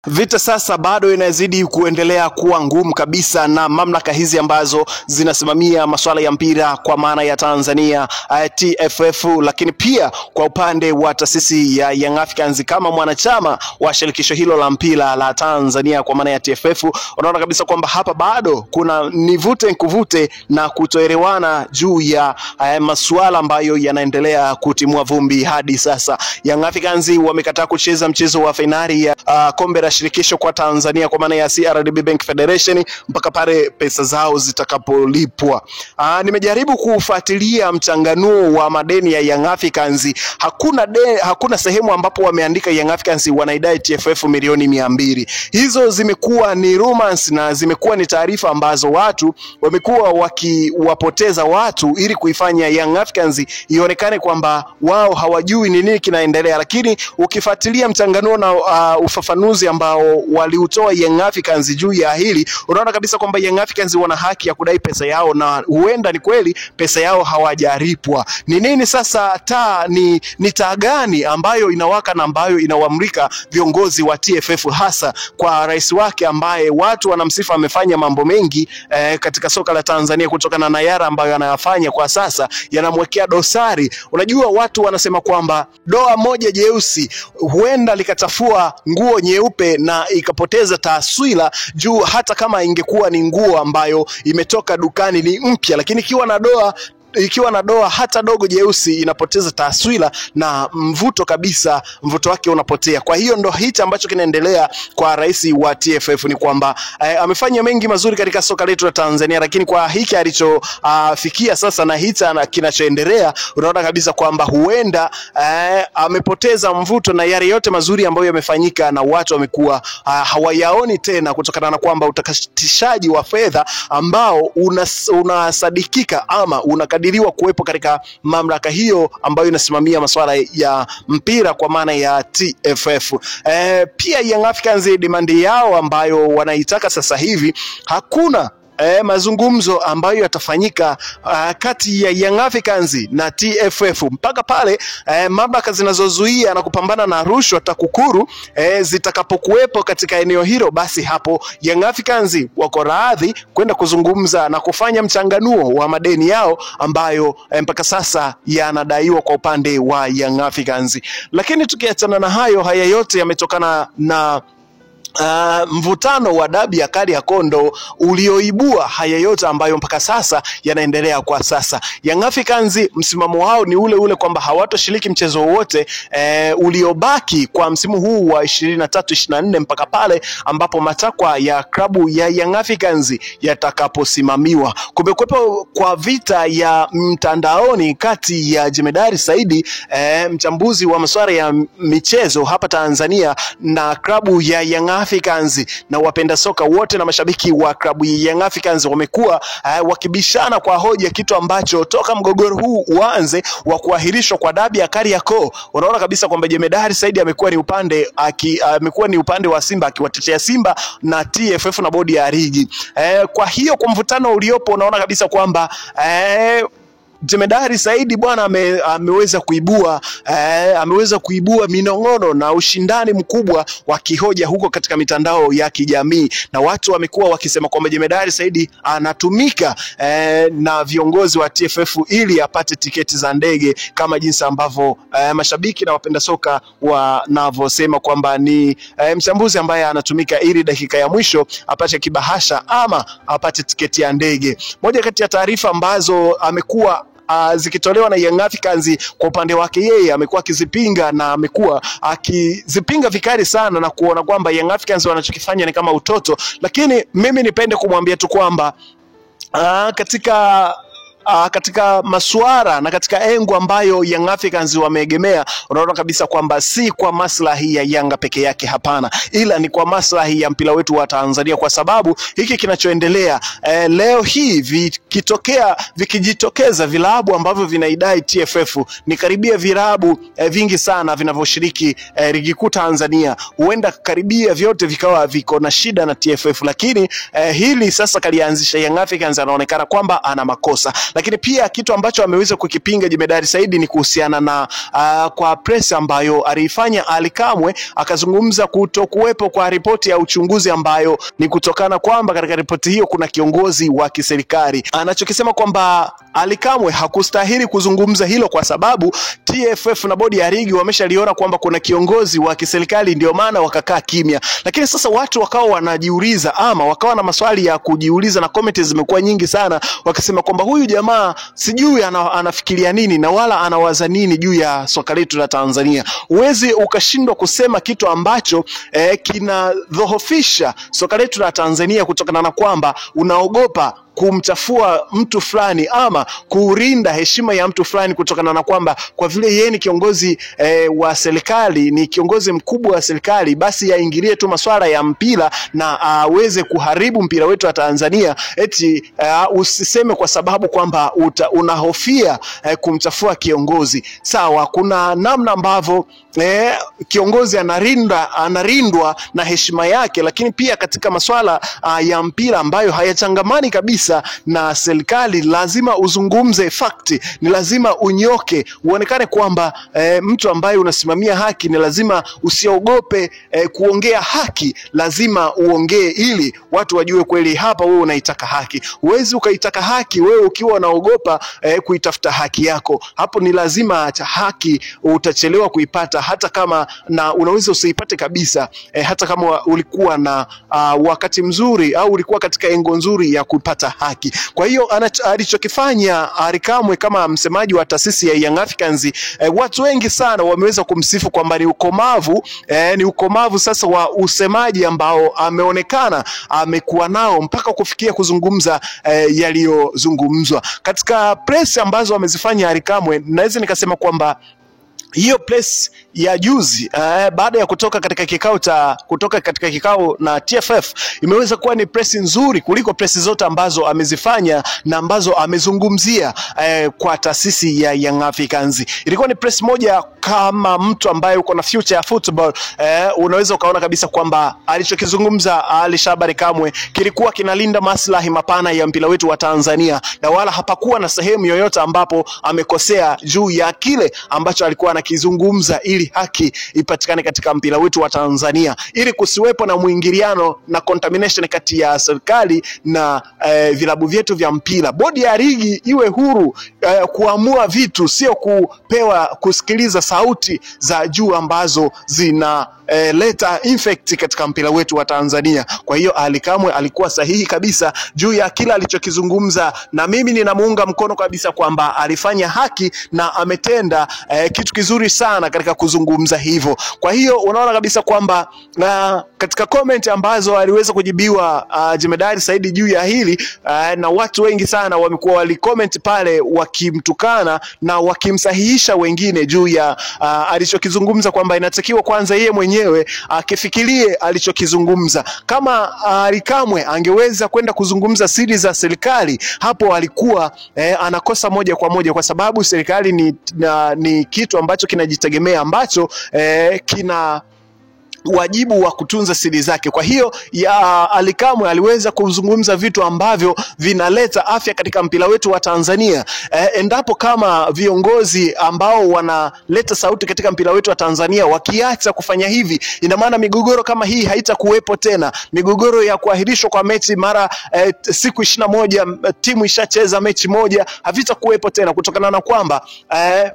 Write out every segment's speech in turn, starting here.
Vita sasa bado inazidi kuendelea kuwa ngumu kabisa na mamlaka hizi ambazo zinasimamia masuala ya mpira kwa maana ya Tanzania TFF, lakini pia kwa upande wa taasisi ya Young Africans kama mwanachama wa shirikisho hilo la mpira la Tanzania kwa maana ya TFF, unaona kabisa kwamba hapa bado kuna nivute nkuvute na kutoelewana juu ya masuala ambayo yanaendelea kutimua vumbi hadi sasa. Young Africans wamekataa kucheza mchezo wa finali ya kombe la shirikisho kwa Tanzania kwa maana ya CRDB Bank Federation mpaka pale pesa zao zitakapolipwa. Nimejaribu kufuatilia mchanganuo wa madeni ya Young Africans. Hakuna sehemu ambapo wameandika Young Africans wanaidai TFF milioni 200. Hizo zimekuwa ni rumors na zimekuwa ni taarifa ambazo watu wamekuwa wakiwapoteza watu ili kuifanya Young Africans ionekane kwamba wao hawajui ni nini kinaendelea, lakini ukifuatilia mchanganuo na ufafanuzi ambao waliutoa Young Africans juu ya hili, unaona kabisa kwamba Young Africans wana haki ya kudai pesa yao na huenda ni kweli pesa yao hawajalipwa. Ni nini sasa ni taa gani ambayo inawaka na ambayo inawamrika viongozi wa TFF, hasa kwa rais wake ambaye watu wanamsifa amefanya mambo mengi katika soka la Tanzania kutokana na yara ambayo anayafanya kwa sasa yanamwekea dosari. Unajua watu wanasema kwamba doa moja jeusi huenda likachafua nguo nyeupe na ikapoteza taswira juu, hata kama ingekuwa ni nguo ambayo imetoka dukani ni mpya, lakini ikiwa na doa hata dogo jeusi inapoteza taswira na mvuto kabisa, mvuto wake unapotea. Kwa hiyo ndo hichi ambacho kinaendelea kwa rais wa TFF, ni kwamba amefanya mengi mazuri katika soka letu la Tanzania, lakini kwa hiki alichofikia sasa na hichi kinachoendelea, unaona kabisa kwamba huenda amepoteza mvuto na yale yote mazuri ambayo yamefanyika na watu wamekuwa hawayaoni tena, kutokana na kwamba utakatishaji wa fedha ambao unasadikika ama unakadiriwa kuwepo katika mamlaka hiyo ambayo inasimamia masuala ya mpira kwa maana ya TFF. Pia Young Africans demand yao ambayo wanaitaka sasa hivi, hakuna mazungumzo ambayo yatafanyika kati ya Young Africans na TFF mpaka pale mamlaka zinazozuia na kupambana na rushwa TAKUKURU zitakapokuwepo katika eneo hilo. Basi hapo Young Africans wako radhi kwenda kuzungumza na kufanya mchanganuo wa madeni yao ambayo mpaka sasa yanadaiwa kwa upande wa Young Africans. Lakini tukiachana na hayo, haya yote yametokana na mvutano wa dabi ya Kariakoo ndo ulioibua haya yote ambayo mpaka sasa yanaendelea kwa sasa. Young Africans msimamo wao ni ule ule kwamba hawatoshiriki mchezo wote uliobaki kwa msimu huu wa 23-24 mpaka pale ambapo matakwa ya klabu ya Young Africans yatakaposimamiwa. Kumekuwepo kwa vita ya mtandaoni kati ya Jemedari Saidi, mchambuzi wa masuala ya michezo hapa Tanzania, na klabu ya Young Africans, na wapenda soka wote na mashabiki wa klabu ya Young Africans wamekuwa wakibishana kwa hoja, kitu ambacho toka mgogoro huu uanze wa kuahirishwa kwa dabi ya Kariakoo, unaona kabisa kwamba Jemedari Saidi amekuwa ni upande wa Simba, akiwatetea Simba na TFF na bodi ya ligi. Kwa hiyo kwa mvutano uliopo, unaona kabisa kwamba Jemedari Saidi bwana ameweza kuibua minong'ono na ushindani mkubwa wa kihoja huko katika mitandao ya kijamii, na watu wamekuwa wakisema kwamba Jemedari Saidi anatumika na viongozi wa TFF ili apate tiketi za ndege, kama jinsi ambavyo mashabiki na wapenda soka wanavyosema kwamba ni mchambuzi ambaye anatumika ili dakika ya mwisho apate kibahasha ama apate tiketi ya ndege. Moja kati ya taarifa ambazo amekuwa zikitolewa na Young Africans kwa upande wake, yeye amekuwa akizipinga na amekuwa akizipinga vikali sana na kuona kwamba Young Africans wanachokifanya ni kama utoto. Lakini mimi nipende kumwambia tu kwamba katika masuala na katika engo ambayo Young Africans wameegemea, unaona kabisa kwamba si kwa maslahi ya Yanga peke yake, hapana, ila ni kwa maslahi ya mpira wetu wa Tanzania, kwa sababu hiki kinachoendelea leo hii vikijitokeza vilabu ambavyo vinaidai TFF ni karibia vilabu vingi sana vinavyoshiriki ligi kuu Tanzania, huenda karibia vyote vikawa viko na shida na TFF, lakini hili sasa kalianzisha Young Africans anaonekana kwamba ana makosa. Lakini pia kitu ambacho ameweza kukipinga Jemedari Said ni kuhusiana na kwa press ambayo aliifanya Ally Kamwe, akazungumza kutokuwepo kwa ripoti ya uchunguzi ambayo ni kutokana kwamba katika ripoti hiyo kuna kiongozi wa kiserikali. Anachokisema kwamba Ally Kamwe hakustahili kuzungumza hilo kwa sababu TFF na bodi ya ligi wameshaliona kwamba kuna kiongozi wa kiserikali, ndio maana wakakaa kimya. Lakini sasa watu wakawa wanajiuliza ama wakawa na maswali ya kujiuliza na comments zimekuwa nyingi sana, wakisema kwamba huyu jamaa sijui anafikiria nini na wala anawaza nini juu ya soka letu la Tanzania. Uwezi ukashindwa kusema kitu ambacho kinadhoofisha soka letu la Tanzania kutokana na kwamba unaogopa kumchafua mtu fulani ama kurinda heshima ya mtu fulani kutokana na kwamba kwa vile yeye ni kiongozi wa serikali, ni kiongozi mkubwa wa serikali, basi yaingilie tu masuala ya mpira na aweze kuharibu mpira wetu wa Tanzania. Eti usiseme kwa sababu kwamba unahofia kumchafua kiongozi. Sawa, kuna namna ambavyo kiongozi analindwa na heshima yake, lakini pia katika masuala ya mpira ambayo hayachangamani kabisa na serikali, lazima uzungumze fact, ni lazima unyoke, uonekane kwamba mtu ambaye unasimamia haki, ni lazima usiogope kuongea haki, lazima uongee ili watu wajue kweli hapa wewe unaitaka haki. Huwezi ukaitaka haki wewe ukiwa unaogopa kuitafuta haki yako. Hapo ni lazima haki utachelewa kuipata, hata kama na unaweza usiipate kabisa, hata kama ulikuwa na wakati mzuri au ulikuwa katika engo nzuri ya kupata haki. Kwa hiyo alichokifanya Ally Kamwe kama msemaji wa taasisi ya Young Africans, watu wengi sana wameweza kumsifu kwamba ni ukomavu sasa wa usemaji ambao ameonekana amekuwa nao mpaka kufikia kuzungumza yaliyozungumzwa katika press ambazo amezifanya Ally Kamwe. Naweza nikasema kwamba hiyo press ya juzi baada ya kutoka katika kikao na TFF imeweza kuwa ni press nzuri kuliko press zote ambazo amezifanya na ambazo amezungumzia kwa taasisi ya Young Africans. Ilikuwa ni press moja kama mtu ambaye uko na future ya football, unaweza ukaona kabisa kwamba alichokizungumza Ally Shabani Kamwe kilikuwa kinalinda maslahi mapana ya mpira wetu wa Tanzania, na wala hapakuwa na sehemu yoyote ambapo amekosea juu ya kile ambacho alikuwa anakizungumza, ili haki ipatikane katika mpira wetu wa Tanzania, ili kusiwepo na muingiliano na contamination kati ya serikali na vilabu vyetu vya mpira. Bodi ya ligi iwe huru kuamua vitu, sio kusikiliza sauti za juu ambazo zina leta infect katika mpira wetu wa Tanzania. Kwa hiyo Ally Kamwe alikuwa sahihi kabisa juu ya kila alichokizungumza, na mimi ninamuunga mkono kabisa kwamba alifanya haki na ametenda kitu kizuri sana katika kuzungumza hivyo. Kwa hiyo unaona kabisa kwamba katika comment ambazo aliweza kujibiwa Jemedari Said juu ya hili, na watu wengi sana wamekuwa walicomment pale wakimtukana na wakimsahihisha wengine juu ya alichokizungumza, kwamba inatakiwa kwanza yeye mwenyewe akifikirie alichokizungumza. Kama Ally Kamwe angeweza kwenda kuzungumza siri za serikali, hapo alikuwa anakosa moja kwa moja, kwa sababu serikali ni kitu ambacho kinajitegemea, ambacho kina wajibu wa kutunza siri zake. Kwa hiyo Ally Kamwe aliweza kuzungumza vitu ambavyo vinaleta afya katika mpira wetu wa Tanzania. Endapo kama viongozi ambao wanaleta sauti katika mpira wetu wa Tanzania wakiacha kufanya hivi, ina maana migogoro kama hii haitakuwepo tena. Migogoro ya kuahirishwa kwa mechi mara siku 21 timu ishacheza mechi moja havitakuwepo tena, kutokana na kwamba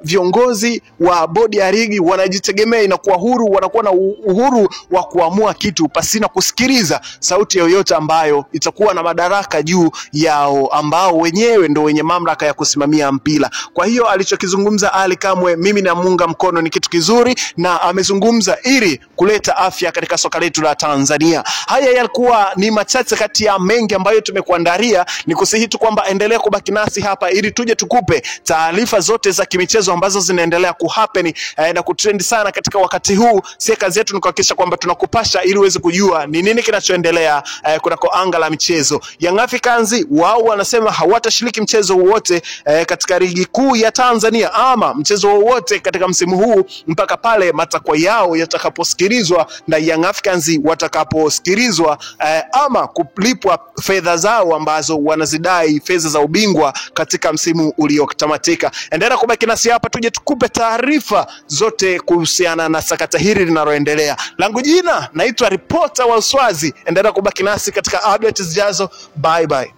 viongozi wa bodi ya ligi wanajitegemea, inakuwa huru, wanakuwa na uhuru wa kuamua kitu pasina kusikiliza sauti yoyote ambayo itakuwa na madaraka juu yao, ambao wenyewe ndio wenye mamlaka ya kusimamia mpira. Kwa hiyo alichokizungumza Ally Kamwe mimi namuunga mkono, ni kitu kizuri na amezungumza ili kuleta afya katika soka letu la Tanzania. Haya yalikuwa ni machache kati ya mengi ambayo tumekuandalia. Nikusihi tu kwamba endelea kubaki nasi hapa ili tuje tukupe taarifa zote za kimichezo ambazo zinaendelea kuhappen na kutrend sana katika wakati huu. Si kazi yetu ni kuhakikisha kwamba tunakupasha ili uweze kujua ni nini kinachoendelea kunako anga la michezo. Young Africans wao wanasema hawatashiriki mchezo wowote katika ligi kuu ya Tanzania ama mchezo wowote katika msimu huu mpaka pale matakwa yao yatakaposikilizwa na Young Africans watakaposikilizwa ama kulipwa fedha zao ambazo wanazidai, fedha za ubingwa katika msimu uliotamatika. Endelea kubaki nasi hapa tuje tukupe taarifa zote kuhusiana na sakata hili linaloendelea. Langu jina naitwa Reporter wa Uswazi. Endelea kubaki nasi katika updates zijazo. Bye bye.